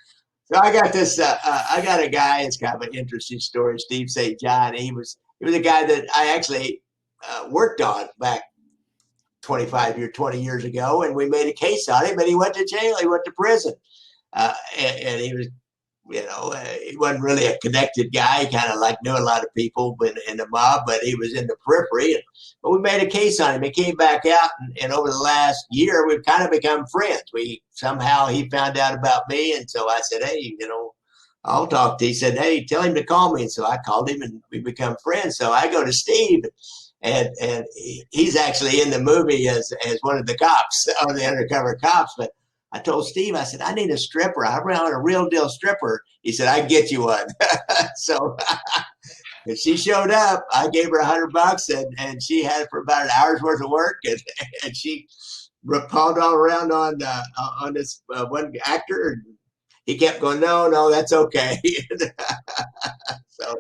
[SPEAKER 2] I got this. I got a guy. It's kind of an interesting story. Steve St. John. He was a guy that I actually worked on back 20 years ago, and we made a case on him. And he went to jail. He went to prison, and he was, you know, he wasn't really a connected guy. He kind of like knew a lot of people in the mob, but he was in the periphery. But we made a case on him. He came back out, and over the last year, we've kind of become friends. Somehow he found out about me, and so I said, hey, you know, I'll talk to you. He said, hey, tell him to call me. And so I called him, and we become friends. So I go to Steve, and he's actually in the movie as one of the cops, or the undercover cops. But I told Steve, I said, I need a stripper. I want a real deal stripper. He said, I can get you one. So if she showed up, I gave her $100, and she had it for about an hour's worth of work, and she pawned all around on this one actor. And he kept going, no, that's okay. So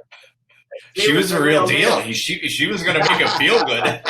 [SPEAKER 1] she was a real deal. She was going to make him feel good.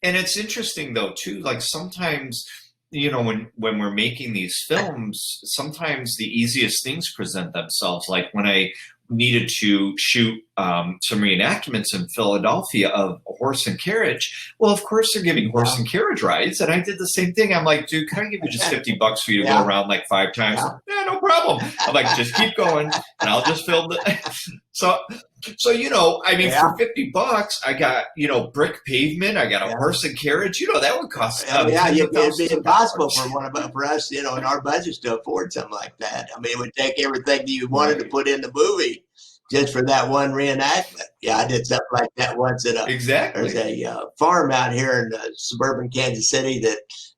[SPEAKER 1] And it's interesting though too. Like sometimes, you know, when we're making these films, sometimes the easiest things present themselves. Like when I needed to shoot some reenactments in Philadelphia of a horse and carriage. Well, of course they're giving horse and carriage rides, and I did the same thing. I'm like, dude, can I give you just $50 for you to go around like 5 times? Yeah, no problem. I'm like, just keep going, and I'll just film it. So you know, I mean, for $50, I got, you know, brick pavement. I got a horse and carriage. You know, that would cost.
[SPEAKER 2] It'd be impossible for us, you know, in our budgets to afford something like that. I mean, it would take everything that you wanted to put in the movie just for that one reenactment. Yeah, I did something like that once at there's a farm out here in suburban Kansas City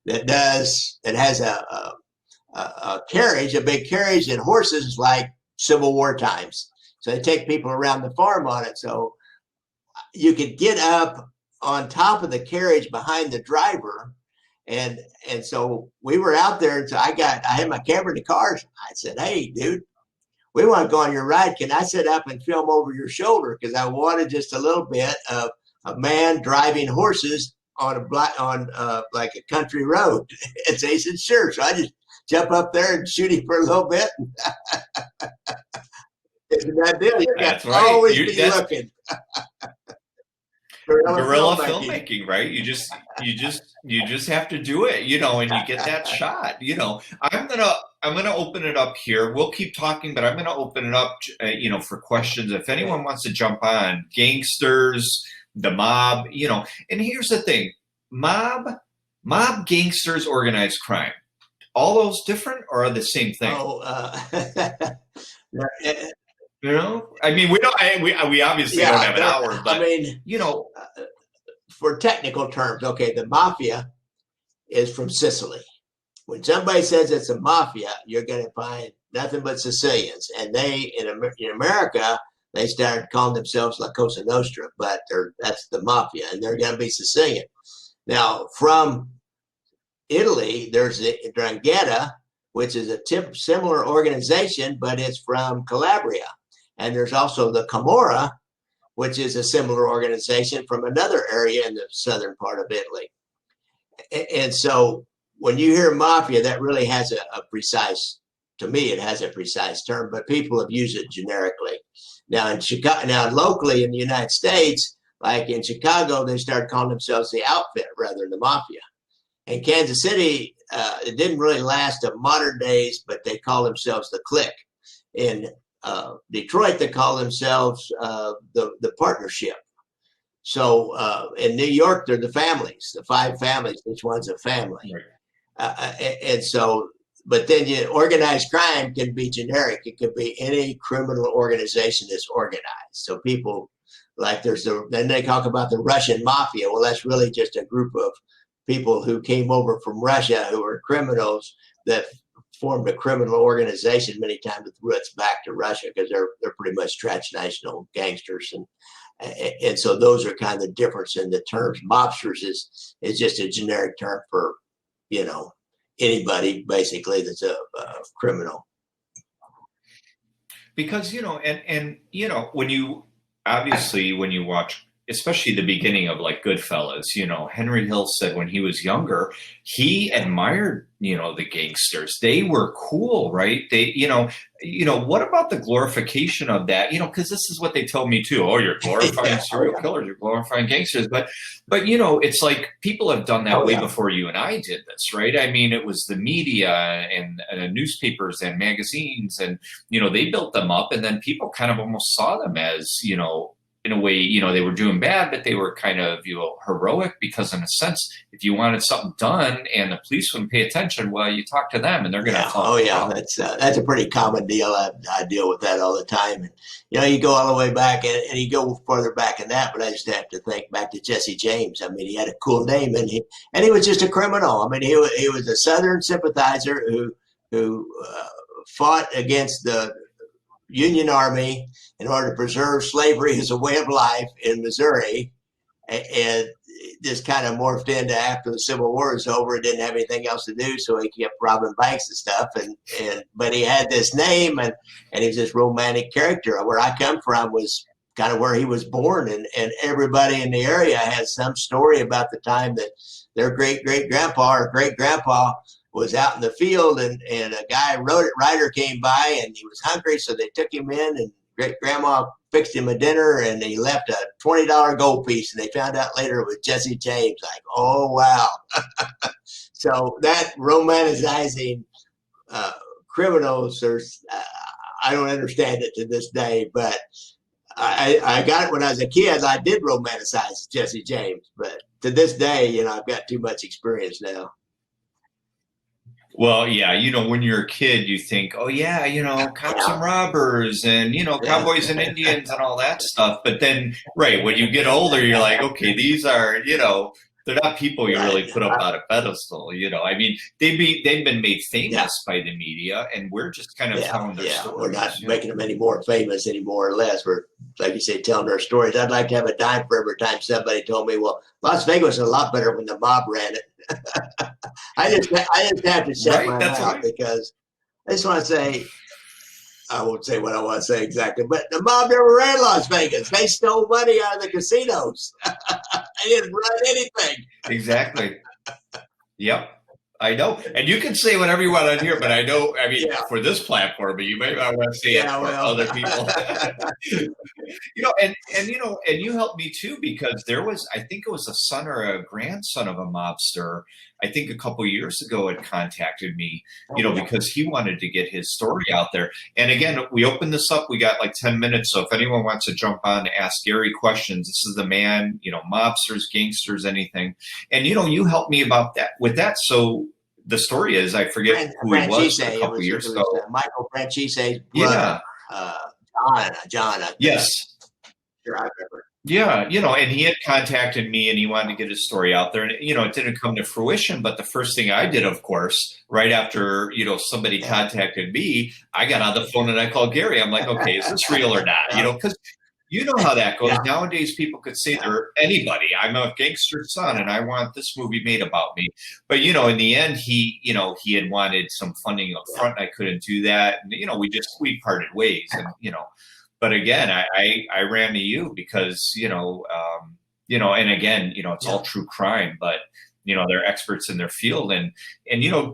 [SPEAKER 2] that has a carriage, a big carriage, and horses like Civil War times. So they take people around the farm on it. So you could get up on top of the carriage behind the driver. And so we were out there. And so I had my camera in the car. I said, hey, dude, we want to go on your ride. Can I sit up and film over your shoulder? Because I wanted just a little bit of a man driving horses on like a country road. And so he said, sure. So I just jump up there and shoot him for a little bit. That deal, you got to always be looking.
[SPEAKER 1] Guerrilla filmmaking, right? You just have to do it, you know, and you get that shot. You know, I'm gonna open it up here. We'll keep talking, but I'm gonna open it up, you know, for questions. If anyone wants to jump on, gangsters, the mob, you know. And here's the thing: mob, gangsters, organized crime. All those different or are the same thing? You know, I mean, we don't. We obviously don't have an hour, but
[SPEAKER 2] I mean,
[SPEAKER 1] you know,
[SPEAKER 2] for technical terms, okay, the mafia is from Sicily. When somebody says it's a mafia, you're going to find nothing but Sicilians, and they in America they started calling themselves La Cosa Nostra, but that's the mafia, and they're going to be Sicilian. Now, from Italy, there's the 'Ndrangheta, which is a similar organization, but it's from Calabria. And there's also the Camorra, which is a similar organization from another area in the southern part of Italy. And so when you hear mafia, that really has a precise, to me, it has a precise term, but people have used it generically. Now in Chicago, now locally in the United States, like in Chicago, they started calling themselves the outfit rather than the mafia. In Kansas City, it didn't really last to modern days, but they call themselves the clique. In Detroit, they call themselves the partnership. So in New York, they're the families, the 5 families. Each one's a family. And so, but then organized crime can be generic. It could be any criminal organization that's organized. So people like then they talk about the Russian mafia. Well, that's really just a group of people who came over from Russia who were criminals that formed a criminal organization many times with roots back to Russia because they're pretty much transnational gangsters. And so those are kind of the difference in the terms. Mobsters is just a generic term for, anybody basically that's a criminal.
[SPEAKER 1] Because, when you watch, especially the beginning of like Goodfellas, Henry Hill said when he was younger, he admired, the gangsters. They were cool, right? They, what about the glorification of that? Because this is what they told me too. Oh, you're glorifying serial killers, you're glorifying gangsters. But, it's like people have done that way before you and I did this, right? I mean, it was the media and newspapers and magazines and, they built them up and then people kind of almost saw them as, in a way, they were doing bad, but they were kind of, heroic because in a sense, if you wanted something done and the police wouldn't pay attention, well, you talk to them and they're going to help.
[SPEAKER 2] Oh yeah. That's a pretty common deal. I deal with that all the time. And, you go all the way back and you go further back in that, but I just have to think back to Jesse James. I mean, he had a cool name and he was just a criminal. I mean, he was a Southern sympathizer who fought against the Union Army in order to preserve slavery as a way of life in Missouri, and this kind of morphed into after the Civil War was over. He didn't have anything else to do, so he kept robbing banks and stuff. But he had this name, and he was this romantic character. Where I come from was kind of where he was born, and everybody in the area has some story about the time that their great grandpa or great grandpa was out in the field and a rider came by and he was hungry, so they took him in and great grandma fixed him a dinner and he left a $20 gold piece and they found out later it was Jesse James. Like, oh wow. So that romanticizing criminals, I don't understand it to this day, but I got it when I was a kid. I did romanticize Jesse James, but to this day, I've got too much experience now.
[SPEAKER 1] Well, yeah, when you're a kid, you think, oh, yeah, cops and robbers and, cowboys and Indians and all that stuff. But then, right, when you get older, you're like, okay, these are, they're not people you really put up on a pedestal. I mean, they've been made famous by the media and we're just kind of telling their stories.
[SPEAKER 2] We're not making them any more famous any more or less. We're, like you say, telling their stories. I'd like to have a dime for every time somebody told me, well, Las Vegas was a lot better when the mob ran it. I just have to shut my mouth because I just want to say, I won't say what I want to say exactly, but the mob never ran Las Vegas. They stole money out of the casinos. They didn't run anything.
[SPEAKER 1] Exactly. Yep. I know. And you can say whatever you want on here, but I know, for this platform, but you may not want to say it for other people. And you helped me too, because there was, I think it was a son or a grandson of a mobster, I think a couple of years ago had contacted me, because he wanted to get his story out there. And again, we opened this up, we got like 10 minutes. So if anyone wants to jump on to ask Gary questions, this is the man, mobsters, gangsters, anything. And, you helped me about that with that. So the story is, I forget who he was a couple years ago.
[SPEAKER 2] Michael Franchise's brother. John, I think.
[SPEAKER 1] Yes.
[SPEAKER 2] Sure, I remember.
[SPEAKER 1] Yeah, and he had contacted me and he wanted to get his story out there. And, it didn't come to fruition. But the first thing I did, of course, right after, somebody contacted me, I got on the phone and I called Gary. I'm like, okay, is this real or not? Because you know how that goes.
[SPEAKER 2] Yeah.
[SPEAKER 1] Nowadays, people could say they're anybody. I'm a gangster's son and I want this movie made about me. But, in the end, he had wanted some funding up front. And I couldn't do that. And, we parted ways and, But again, I ran to you because, and again, it's all true crime, but, they're experts in their field. And,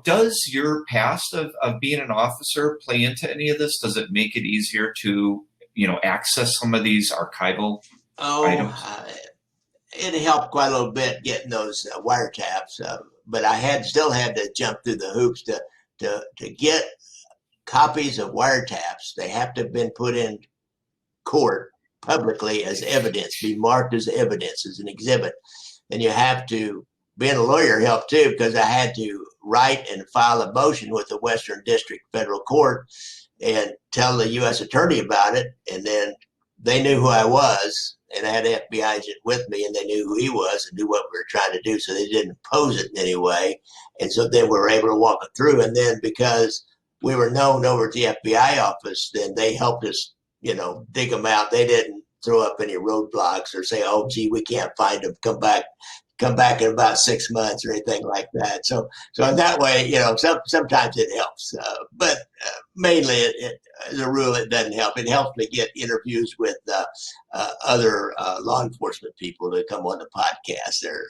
[SPEAKER 1] does your past of being an officer play into any of this? Does it make it easier to, access some of these archival items?
[SPEAKER 2] It helped quite a little bit getting those wiretaps, but I still had to jump through the hoops to get copies of wiretaps. They have to have been put in court publicly as evidence, be marked as evidence, as an exhibit. And you have to, being a lawyer helped too, because I had to write and file a motion with the Western District Federal Court and tell the U.S. attorney about it. And then they knew who I was, and I had an FBI agent with me, and they knew who he was and knew what we were trying to do. So they didn't oppose it in any way. And so then we were able to walk it through. And then because we were known over at the FBI office, then they helped us dig them out. They didn't throw up any roadblocks or say, oh, gee, we can't find them. Come back in about 6 months or anything like that. So in that way, sometimes it helps. But mainly, as a rule, it doesn't help. It helps me get interviews with other law enforcement people to come on the podcast. They're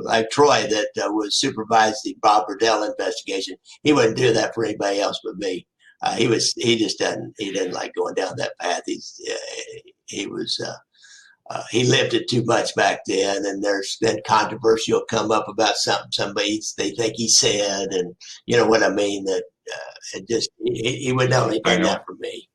[SPEAKER 2] like Troy that was supervised the Bob Burdell investigation. He wouldn't do that for anybody else but me. He didn't like going down that path. He lived it too much back then, and there's then controversy will come up about something they think he said, and you know what I mean. That he would only do that for me.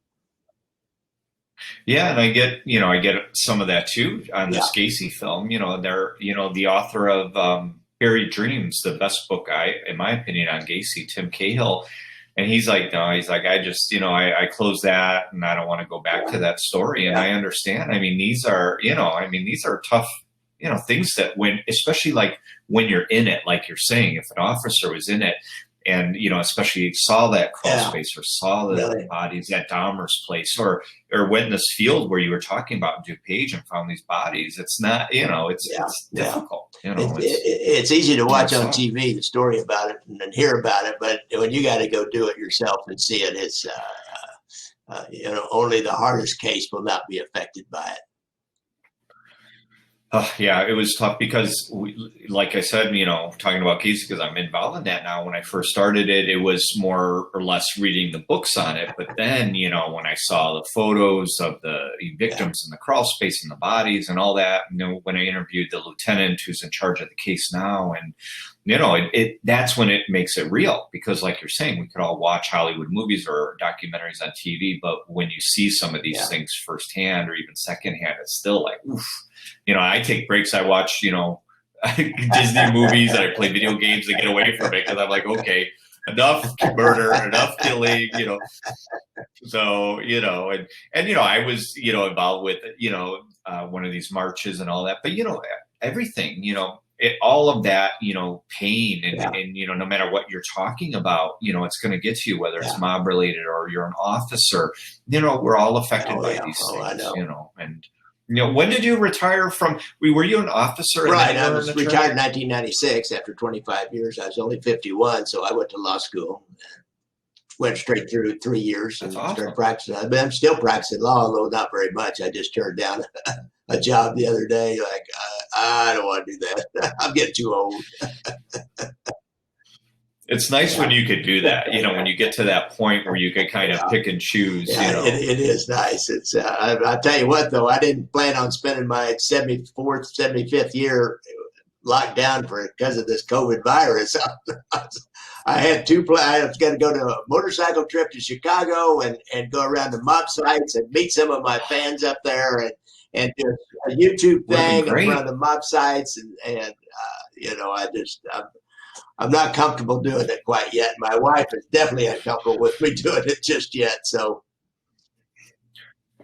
[SPEAKER 1] Yeah, and I get some of that too on this Gacy film. The author of Buried Dreams, the best book in my opinion on Gacy, Tim Cahill. And he's like, no, I just, I close that and I don't want to go back to that story. And I understand. I mean, these are tough, things that especially like when you're in it, like you're saying, if an officer was in it and, especially saw that crawl space or saw the bodies at Dahmer's place or went in this field where you were talking about in DuPage and found these bodies, it's not, it's difficult.
[SPEAKER 2] It's easy to watch on TV, the story about it and hear about it. But when you got to go do it yourself and see it, it's, only the hardest case will not be affected by it.
[SPEAKER 1] Yeah, it was tough because, like I said, talking about Gacy, because I'm involved in that now. When I first started it, it was more or less reading the books on it. But then, when I saw the photos of the victims in the crawl space and the bodies and all that, when I interviewed the lieutenant who's in charge of the case now, and that's when it makes it real. Because, like you're saying, we could all watch Hollywood movies or documentaries on TV, but when you see some of these things firsthand or even secondhand, it's still like, oof. I take breaks. I watch, Disney movies and I play video games to get away from it because I'm like, okay, enough murder, enough killing, So, I was, involved with, one of these marches and all that. But, everything, all of that, pain and, no matter what you're talking about, it's going to get to you, whether it's mob related or you're an officer, we're all affected by these things,
[SPEAKER 2] I know.
[SPEAKER 1] And when did you retire from? Were you an officer?
[SPEAKER 2] Right, I was retired in 1996 after 25 years. I was only 51, so I went to law school. Went straight through 3 years and started practicing. I'm still practicing law, although not very much. I just turned down a job the other day. Like, I don't want to do that. I'm getting too old.
[SPEAKER 1] It's nice when you could do that, when you get to that point where you can kind of pick and choose.
[SPEAKER 2] It is nice. It's I'll tell you what, though, I didn't plan on spending my 74th, 75th year locked down because of this COVID virus. I had two plans. I was going to go to a motorcycle trip to Chicago and go around the mob sites and meet some of my fans up there and do a YouTube thing around the mob sites. And I'm not comfortable doing it quite yet. My wife is definitely uncomfortable with me doing it just yet. So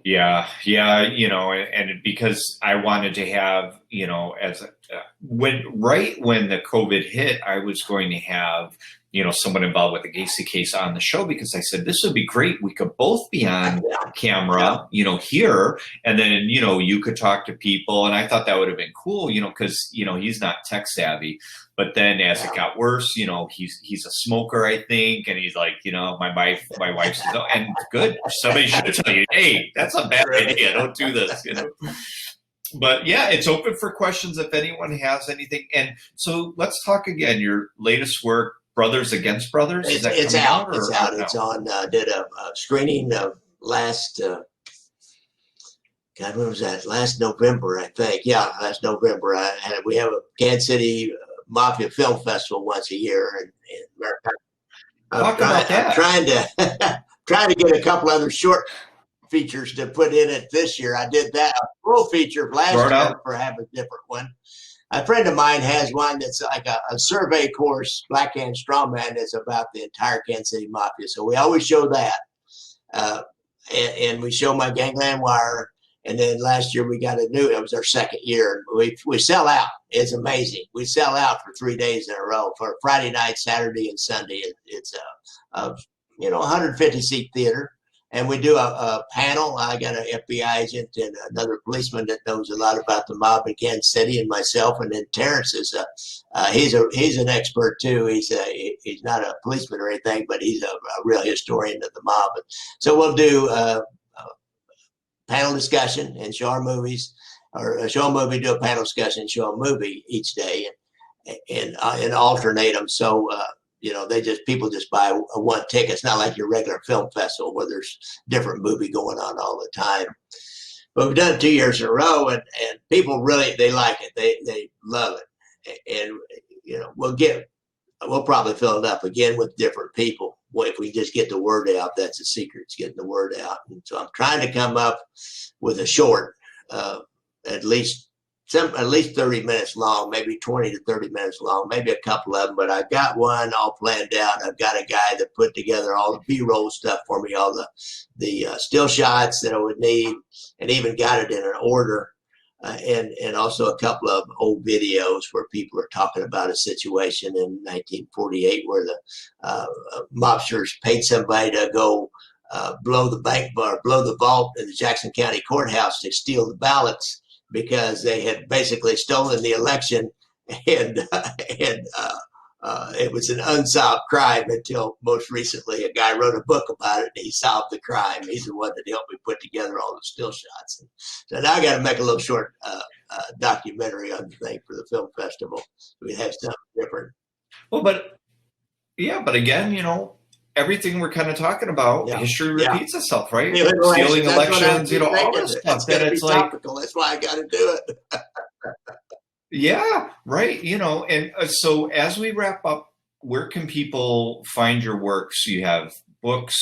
[SPEAKER 1] Yeah, yeah, and because I wanted to have, as right when the COVID hit, I was going to have, someone involved with the Gacy case on the show because I said this would be great. We could both be on camera, here, and then you could talk to people, and I thought that would have been cool, because he's not tech savvy. But then as it got worse, he's a smoker, I think, and he's like, my wife says, oh, and good, somebody should tell you, hey, that's a bad idea. Don't do this, But yeah, it's open for questions if anyone has anything. And so let's talk again. Your latest work, Brothers Against Brothers, is that
[SPEAKER 2] it's
[SPEAKER 1] coming
[SPEAKER 2] out?
[SPEAKER 1] out?
[SPEAKER 2] It's out. It's on. Did a screening of last. God, when was that? Last November, I think. Yeah, last November. We have a Kansas City Mafia Film Festival once a year in America.
[SPEAKER 1] Talk about that.
[SPEAKER 2] I'm trying to get a couple other short features to put in it this year. I did that a full feature last year, perhaps a different one. A friend of mine has one that's like a survey course, Black Hand Strongman, that's about the entire Kansas City Mafia. So we always show that. And we show my Gangland Wire. And then last year we got it was our second year. We sell out. It's amazing. We sell out for 3 days in a row for Friday night, Saturday, and Sunday. It's a 150 seat theater. And we do a panel. I got an FBI agent and another policeman that knows a lot about the mob in Kansas City, and myself. And then Terrence is he's an expert too. He's not a policeman or anything, but he's a real historian of the mob. So we'll do panel discussion and show our movies, or show a movie, do a panel discussion, show a movie each day, and alternate them. So people just buy one ticket. It's not like your regular film festival where there's different movie going on all the time. But we've done it 2 years in a row, and people really, they like it. They love it. And we'll probably fill it up again with different people. Well, if we just get the word out, that's the secret. It's getting the word out. And so I'm trying to come up with a short, at least 30 minutes long, maybe 20 to 30 minutes long, maybe a couple of them. But I've got one all planned out. I've got a guy that put together all the B-roll stuff for me, all the still shots that I would need, and even got it in an order. And also a couple of old videos where people are talking about a situation in 1948 where the mobsters paid somebody to go blow the bank bar, blow the vault in the Jackson County Courthouse to steal the ballots because they had basically stolen the election, and it was an unsolved crime until most recently a guy wrote a book about it and he solved the crime. He's the one that helped me put together all the still shots. And so now I got to make a little short documentary on the thing for the film festival. We have something different.
[SPEAKER 1] Well, but again, everything we're kind of talking about, history repeats itself, right? Stealing elections, all this stuff.
[SPEAKER 2] That it's topical. That's why I got to do it.
[SPEAKER 1] Yeah, right. And so as we wrap up, where can people find your work? So you have books,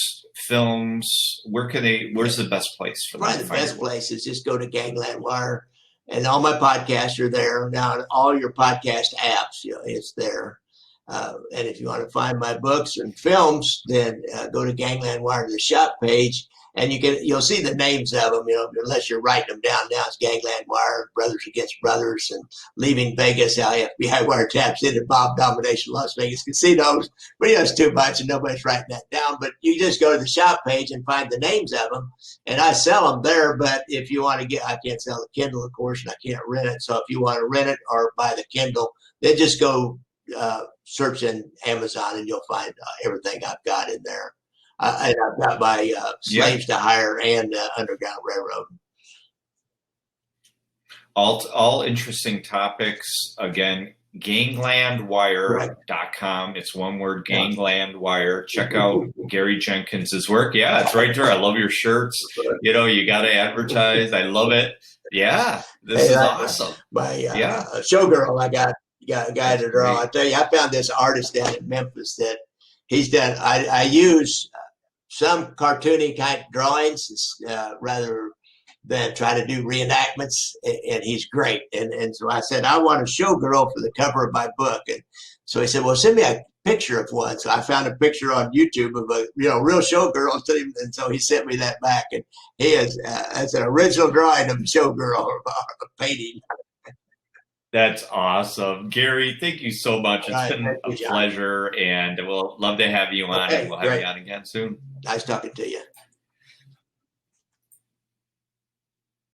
[SPEAKER 1] films. Where's the best place for them?
[SPEAKER 2] Probably the best place is just go to Gangland Wire, and all my podcasts are there now. All your podcast apps, it's there. And if you want to find my books and films, then go to Gangland Wire to the shop page. And you'll see the names of them, unless you're writing them down now. It's Gangland Wire, Brothers Against Brothers, and Leaving Vegas, how FBI wiretaps into Mob Domination Las Vegas casinos. But it's too much and nobody's writing that down. But you just go to the shop page and find the names of them. And I sell them there. But if you want to I can't sell the Kindle, of course, and I can't rent it. So if you want to rent it or buy the Kindle, then just go search in Amazon and you'll find everything I've got in there. And I've got my Slaves to Hire and Underground Railroad.
[SPEAKER 1] All interesting topics. Again, ganglandwire.com. It's one word, Ganglandwire. Check out Gary Jenkins' work. Yeah, it's right there. I love your shirts. You got to advertise. I love it. Yeah, this is awesome.
[SPEAKER 2] My showgirl, I got a guy to draw. I tell you, I found this artist down in Memphis that he's done. I use some cartoony kind of drawings rather than try to do reenactments, and he's great. And so I said, I want a showgirl for the cover of my book. And so he said, well, send me a picture of one. So I found a picture on YouTube of a real showgirl, and so he sent me that back. And he is that's an original drawing of a showgirl a painting.
[SPEAKER 1] That's awesome. Gary, thank you so much. It's
[SPEAKER 2] Right,
[SPEAKER 1] been a
[SPEAKER 2] you,
[SPEAKER 1] pleasure, and we'll love to have you on,
[SPEAKER 2] okay,
[SPEAKER 1] and we'll have
[SPEAKER 2] great.
[SPEAKER 1] you on again soon.
[SPEAKER 2] Nice talking to you.